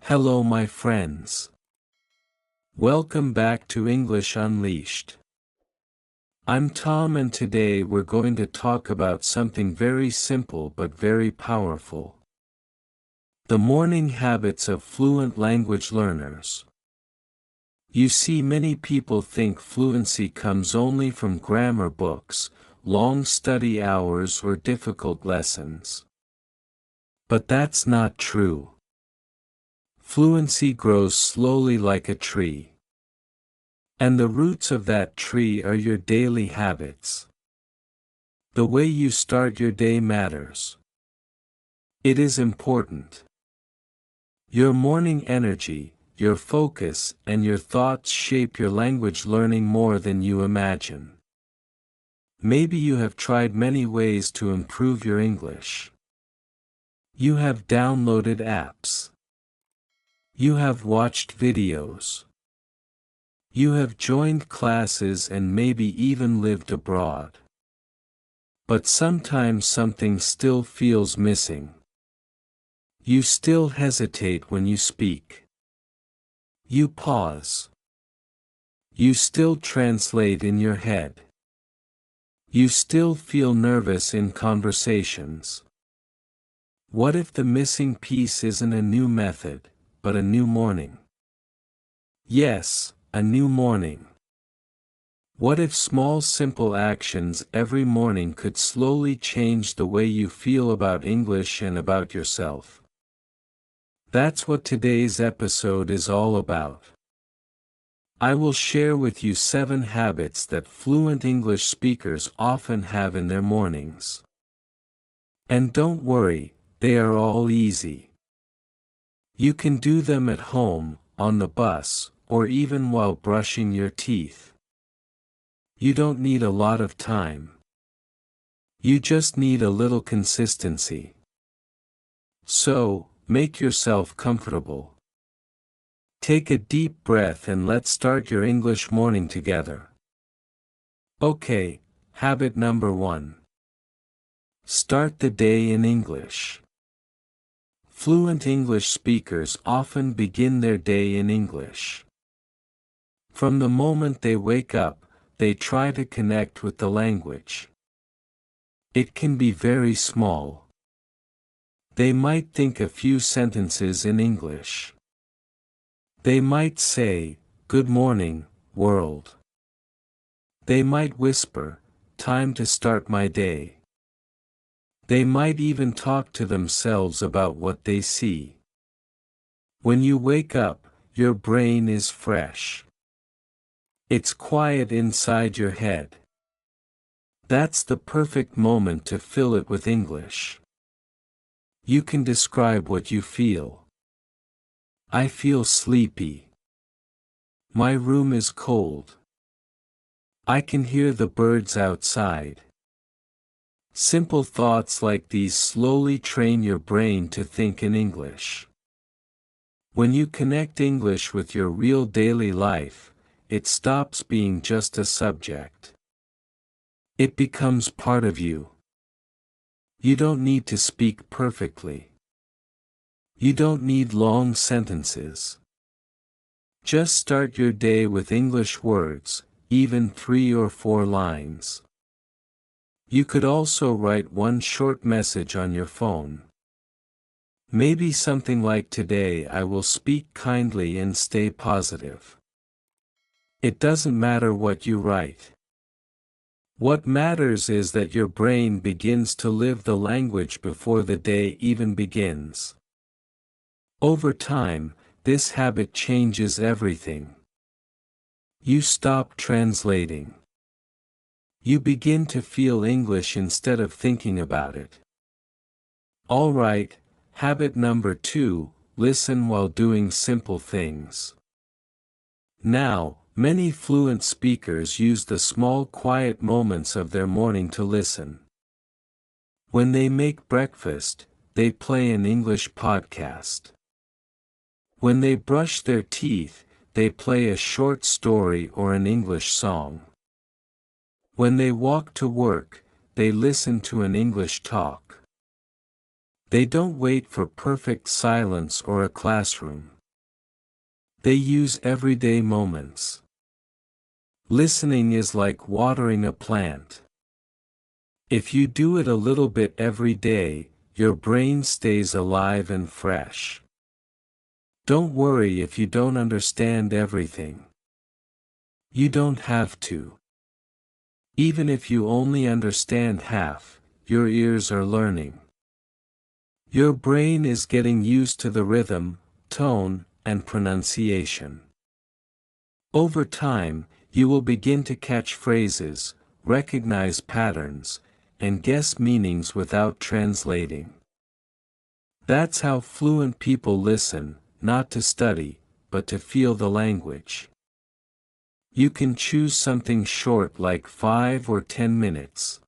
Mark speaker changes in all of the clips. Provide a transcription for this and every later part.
Speaker 1: Hello my friends. Welcome back to English Unleashed. I'm Tom and today we're going to talk about something very simple but very powerful. The morning habits of fluent language learners. You see, many people think fluency comes only from grammar books, long study hours or difficult lessons. But that's not true. Fluency grows slowly like a tree. And the roots of that tree are your daily habits. The way you start your day matters. It is important. Your morning energy, your focus, and your thoughts shape your language learning more than you imagine. Maybe you have tried many ways to improve your English. You have downloaded apps. You have watched videos. You have joined classes and maybe even lived abroad. But sometimes something still feels missing. You still hesitate when you speak. You pause. You still translate in your head. You still feel nervous in conversations. What if the missing piece isn't a new method, but a new morning? Yes, a new morning. What if small simple actions every morning could slowly change the way you feel about English and about yourself? That's what today's episode is all about. I will share with you 7 habits that fluent English speakers often have in their mornings. And don't worry, they are all easy. You can do them at home, on the bus, or even while brushing your teeth. You don't need a lot of time. You just need a little consistency. So, make yourself comfortable. Take a deep breath and let's start your English morning together. Okay, habit number 1. Start the day in English. Fluent English speakers often begin their day in English. From the moment they wake up, they try to connect with the language. It can be very small. They might think a few sentences in English. They might say, "Good morning, world." They might whisper, "Time to start my day." They might even talk to themselves about what they see. When you wake up, your brain is fresh. It's quiet inside your head. That's the perfect moment to fill it with English. You can describe what you feel. I feel sleepy. My room is cold. I can hear the birds outside. Simple thoughts like these slowly train your brain to think in English. When you connect English with your real daily life, it stops being just a subject. It becomes part of you. You don't need to speak perfectly. You don't need long sentences. Just start your day with English words, even 3 or 4 lines. You could also write one short message on your phone. Maybe something like, "Today I will speak kindly and stay positive." It doesn't matter what you write. What matters is that your brain begins to live the language before the day even begins. Over time, this habit changes everything. You stop translating. You begin to feel English instead of thinking about it. Alright, habit number 2, listen while doing simple things. Now, many fluent speakers use the small quiet moments of their morning to listen. When they make breakfast, they play an English podcast. When they brush their teeth, they play a short story or an English song. When they walk to work, they listen to an English talk. They don't wait for perfect silence or a classroom. They use everyday moments. Listening is like watering a plant. If you do it a little bit every day, your brain stays alive and fresh. Don't worry if you don't understand everything. You don't have to. Even if you only understand half, your ears are learning. Your brain is getting used to the rhythm, tone, and pronunciation. Over time, you will begin to catch phrases, recognize patterns, and guess meanings without translating. That's how fluent people listen, not to study, but to feel the language. You can choose something short like 5 or 10 minutes.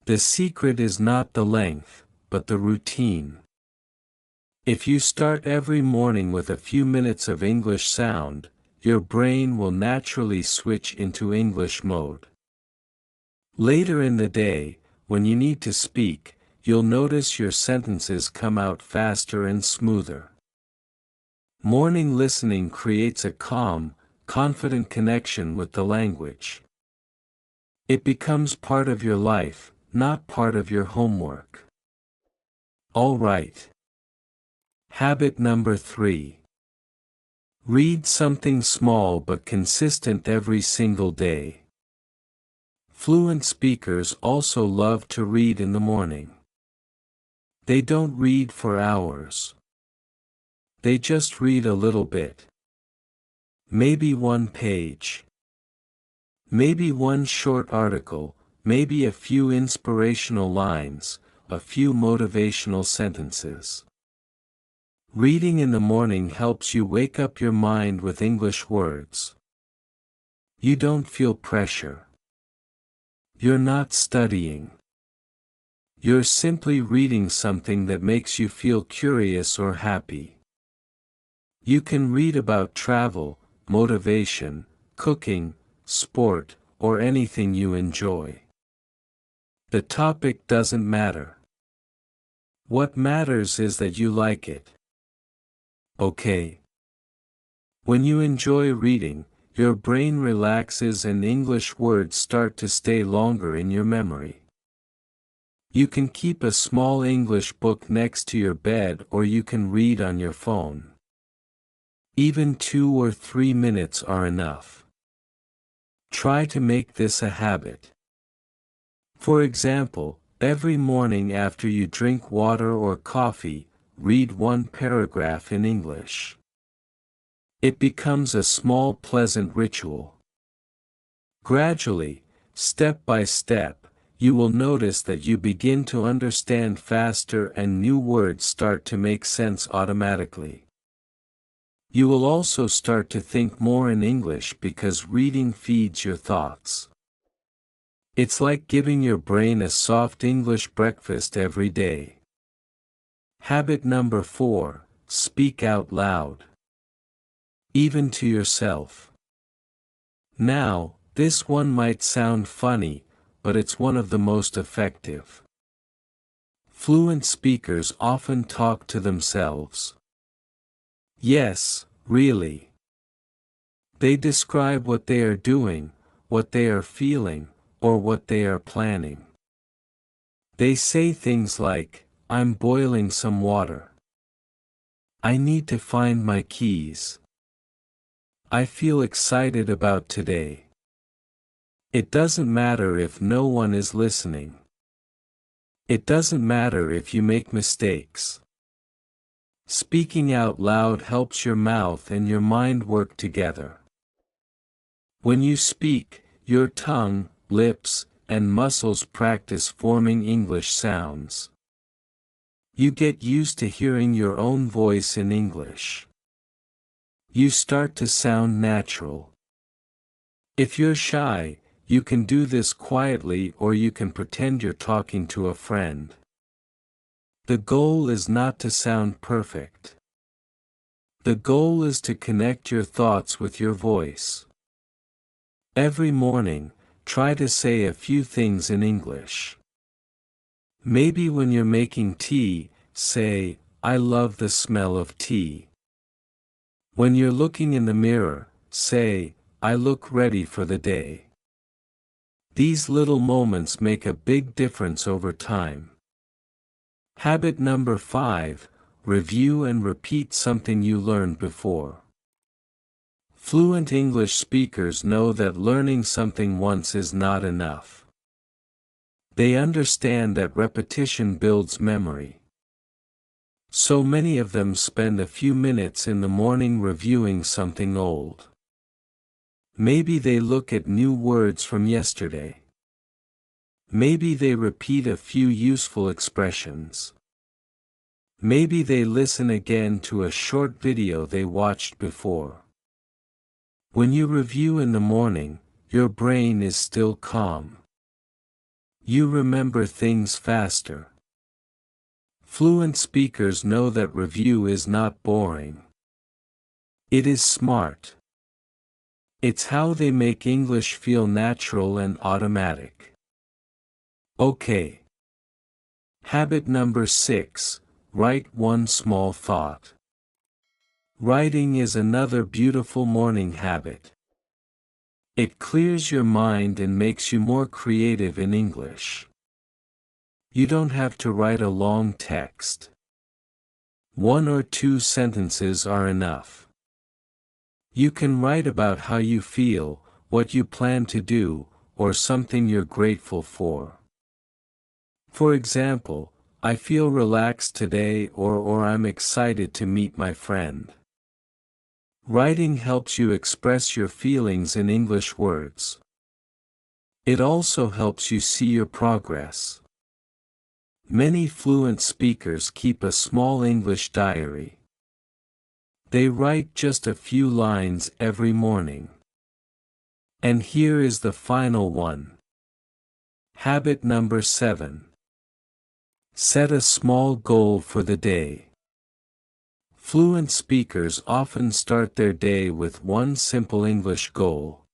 Speaker 1: The secret is not the length, but the routine. If you start every morning with a few minutes of English sound, your brain will naturally switch into English mode. Later in the day, when you need to speak, you'll notice your sentences come out faster and smoother. Morning listening creates a calm, confident connection with the language. It becomes part of your life, not part of your homework. All right. Habit number 3. Read something small but consistent every single day. Fluent speakers also love to read in the morning. They don't read for hours. They just read a little bit. Maybe one page. Maybe one short article, maybe a few inspirational lines, a few motivational sentences. Reading in the morning helps you wake up your mind with English words. You don't feel pressure. You're not studying. You're simply reading something that makes you feel curious or happy. You can read about travel, motivation, cooking, sport, or anything you enjoy. The topic doesn't matter. What matters is that you like it. Okay. When you enjoy reading, your brain relaxes and English words start to stay longer in your memory. You can keep a small English book next to your bed or you can read on your phone. Even 2 or 3 minutes are enough. Try to make this a habit. For example, every morning after you drink water or coffee, read one paragraph in English. It becomes a small pleasant ritual. Gradually, step by step, you will notice that you begin to understand faster and new words start to make sense automatically. You will also start to think more in English because reading feeds your thoughts. It's like giving your brain a soft English breakfast every day. Habit number 4, speak out loud. Even to yourself. Now, this one might sound funny, but it's one of the most effective. Fluent speakers often talk to themselves. Yes, really. They describe what they are doing, what they are feeling, or what they are planning. They say things like, "I'm boiling some water. I need to find my keys. I feel excited about today." It doesn't matter if no one is listening. It doesn't matter if you make mistakes. Speaking out loud helps your mouth and your mind work together. When you speak, your tongue, lips, and muscles practice forming English sounds. You get used to hearing your own voice in English. You start to sound natural. If you're shy, you can do this quietly or you can pretend you're talking to a friend. The goal is not to sound perfect. The goal is to connect your thoughts with your voice. Every morning, try to say a few things in English. Maybe when you're making tea, say, "I love the smell of tea." When you're looking in the mirror, say, "I look ready for the day." These little moments make a big difference over time. Habit number 5, review and repeat something you learned before. Fluent English speakers know that learning something once is not enough. They understand that repetition builds memory. So many of them spend a few minutes in the morning reviewing something old. Maybe they look at new words from yesterday. Maybe they repeat a few useful expressions. Maybe they listen again to a short video they watched before. When you review in the morning, your brain is still calm. You remember things faster. Fluent speakers know that review is not boring. It is smart. It's how they make English feel natural and automatic. Okay. Habit number 6, write one small thought. Writing is another beautiful morning habit. It clears your mind and makes you more creative in English. You don't have to write a long text. 1 or 2 sentences are enough. You can write about how you feel, what you plan to do, or something you're grateful for. For example, "I feel relaxed today," or "I'm excited to meet my friend." Writing helps you express your feelings in English words. It also helps you see your progress. Many fluent speakers keep a small English diary. They write just a few lines every morning. And here is the final one. Habit number 7. Set a small goal for the day. Fluent speakers often start their day with one simple English goal.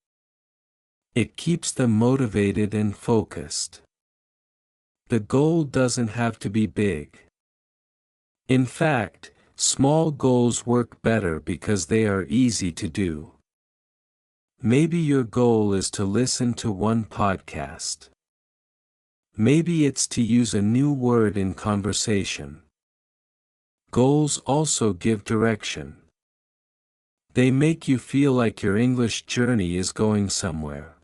Speaker 1: It keeps them motivated and focused. The goal doesn't have to be big. In fact, small goals work better because they are easy to do. Maybe your goal is to listen to one podcast. Maybe it's to use a new word in conversation. Goals also give direction. They make you feel like your English journey is going somewhere.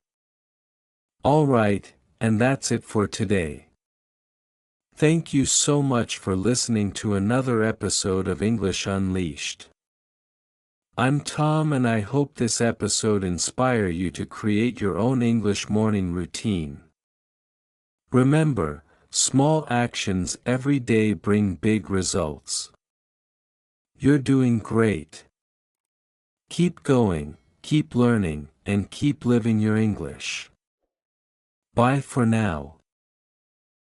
Speaker 1: Alright, and that's it for today. Thank you so much for listening to another episode of English Unleashed. I'm Tom, and I hope this episode inspires you to create your own English morning routine. Remember, small actions every day bring big results. You're doing great. Keep going, keep learning, and keep living your English. Bye for now.